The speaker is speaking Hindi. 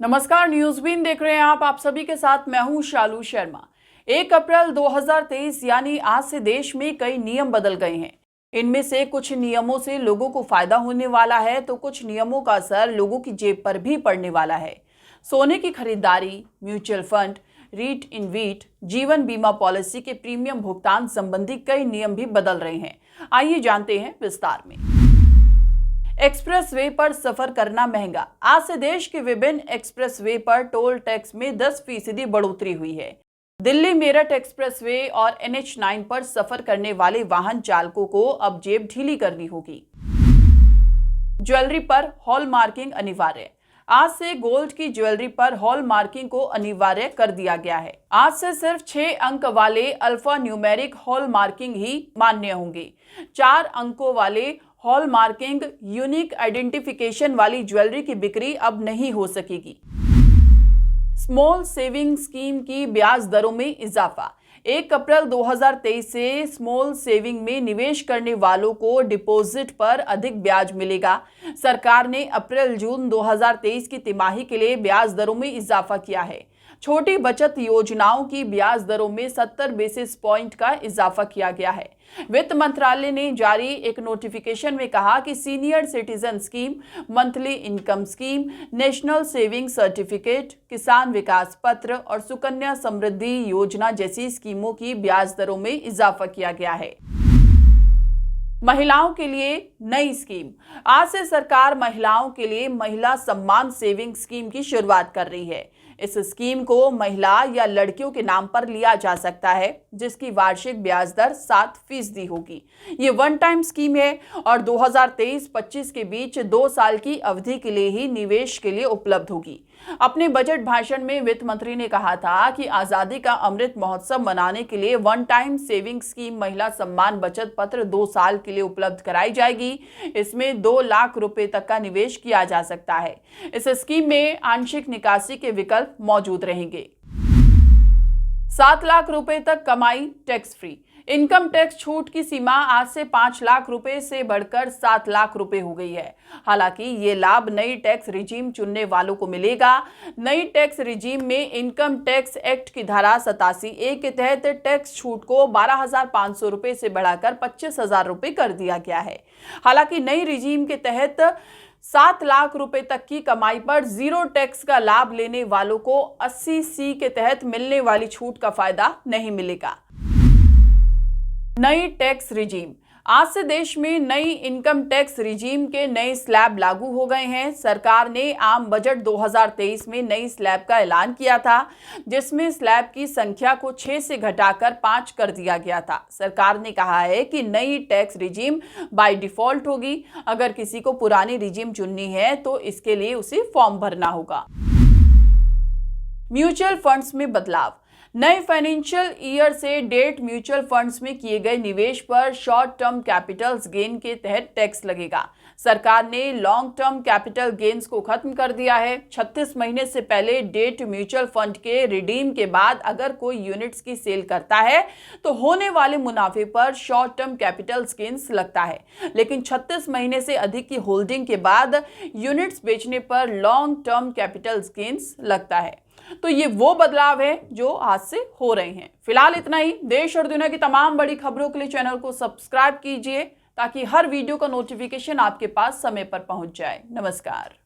नमस्कार, न्यूज बीन देख रहे हैं आप सभी के साथ मैं हूं शालू शर्मा। 1 अप्रैल 2023 यानी आज से देश में कई नियम बदल गए हैं। इनमें से कुछ नियमों से लोगों को फायदा होने वाला है तो कुछ नियमों का असर लोगों की जेब पर भी पड़ने वाला है। सोने की खरीदारी, mutual fund, REIT InvIT, जीवन बीमा पॉलिसी के प्रीमियम भुगतान संबंधी कई नियम भी बदल रहे हैं। आइए जानते हैं विस्तार में। एक्सप्रेसवे पर सफर करना महंगा। आज से देश के विभिन्न एक्सप्रेसवे पर टोल टैक्स में 10% बढ़ोतरी हुई है। दिल्ली मेरठ एक्सप्रेसवे और NH9 पर सफर करने वाले वाहन चालकों को अब जेब ढीली करनी होगी। ज्वेलरी पर हॉलमार्किंग अनिवार्य। आज से गोल्ड की ज्वेलरी पर हॉल मार्किंग को अनिवार्य कर दिया गया है। आज से सिर्फ 6 अंक वाले अल्फा न्यूमेरिक हॉल मार्किंग ही मान्य होंगे। 4 अंकों वाले हॉल मार्किंग यूनिक आइडेंटिफिकेशन वाली ज्वेलरी की बिक्री अब नहीं हो सकेगी। स्मॉल सेविंग स्कीम की ब्याज दरों में इजाफा। 1 अप्रैल 2023 से स्मॉल सेविंग में निवेश करने वालों को डिपॉजिट पर अधिक ब्याज मिलेगा। सरकार ने अप्रैल-जून 2023 की तिमाही के लिए ब्याज दरों में इजाफा किया है। छोटी बचत योजनाओं की ब्याज दरों में 70 बेसिस पॉइंट का इजाफा किया गया है। वित्त मंत्रालय ने जारी एक नोटिफिकेशन में कहा कि senior citizen scheme, monthly income scheme, national saving certificate, किसान विकास पत्र और सुकन्या समृद्धि योजना जैसी स्कीमों की ब्याज दरों में इजाफा किया गया है। महिलाओं के लिए नई स्कीम। आज से सरकार महिलाओं के लिए महिला सम्मान सेविंग स्कीम की शुरुआत कर रही है। इस स्कीम को महिला या लड़कियों के नाम पर लिया जा सकता है, जिसकी वार्षिक ब्याज दर 7% होगी। ये वन टाइम स्कीम है और 2023-25 के बीच 2 साल की अवधि के लिए ही निवेश के लिए उपलब्ध होगी। अपने बजट भाषण में वित्त मंत्री ने कहा था कि आजादी का अमृत महोत्सव मनाने के लिए वन टाइम सेविंग स्कीम महिला सम्मान बचत पत्र 2 साल के लिए उपलब्ध कराई जाएगी। इसमें 2 लाख रुपए तक का निवेश किया जा सकता है। इस स्कीम में आंशिक निकासी के विकल्प मौजूद रहेंगे। 7 लाख रुपए तक कमाई टैक्स फ्री। इनकम टैक्स छूट की सीमा आज से 5 लाख रुपए से बढ़कर 7 लाख रुपए हो गई है। हालांकि ये लाभ नई टैक्स रिजीम चुनने वालों को मिलेगा। नई टैक्स रिजीम में इनकम टैक्स एक्ट की धारा 87A के तहत टैक्स छूट को 12,500 रुपए से बढ़ाकर 25,000 रुपए कर दिया गया है। हालांकि नई रिजीम के तहत 7 लाख रुपए तक की कमाई पर जीरो टैक्स का लाभ लेने वालों को 80C के तहत मिलने वाली छूट का फायदा नहीं मिलेगा। नई टैक्स रिजीम। आज से देश में नई इनकम टैक्स रिजीम के नए स्लैब लागू हो गए हैं। सरकार ने आम बजट 2023 में नई स्लैब का ऐलान किया था, जिसमें स्लैब की संख्या को 6 से घटाकर 5 कर दिया गया था। सरकार ने कहा है कि नई टैक्स रिजीम बाय डिफॉल्ट होगी। अगर किसी को पुरानी रिजीम चुननी है तो इसके लिए उसे फॉर्म भरना होगा। म्यूचुअल फंड्स में बदलाव। नए फाइनेंशियल ईयर से डेट म्यूचुअल फंड्स में किए गए निवेश पर शॉर्ट टर्म कैपिटल्स गेन के तहत टैक्स लगेगा। सरकार ने लॉन्ग टर्म कैपिटल गेन्स को खत्म कर दिया है। 36 महीने से पहले डेट म्यूचुअल फंड के रिडीम के बाद अगर कोई यूनिट्स की सेल करता है तो होने वाले मुनाफे पर शॉर्ट टर्म कैपिटल गेन्स लगता है, लेकिन 36 महीने से अधिक की होल्डिंग के बाद यूनिट्स बेचने पर लॉन्ग टर्म कैपिटल गेन्स लगता है। तो ये वो बदलाव है जो आज से हो रहे हैं। फिलहाल इतना ही। देश और दुनिया की तमाम बड़ी खबरों के लिए चैनल को सब्सक्राइब कीजिए ताकि हर वीडियो का नोटिफिकेशन आपके पास समय पर पहुंच जाए। नमस्कार।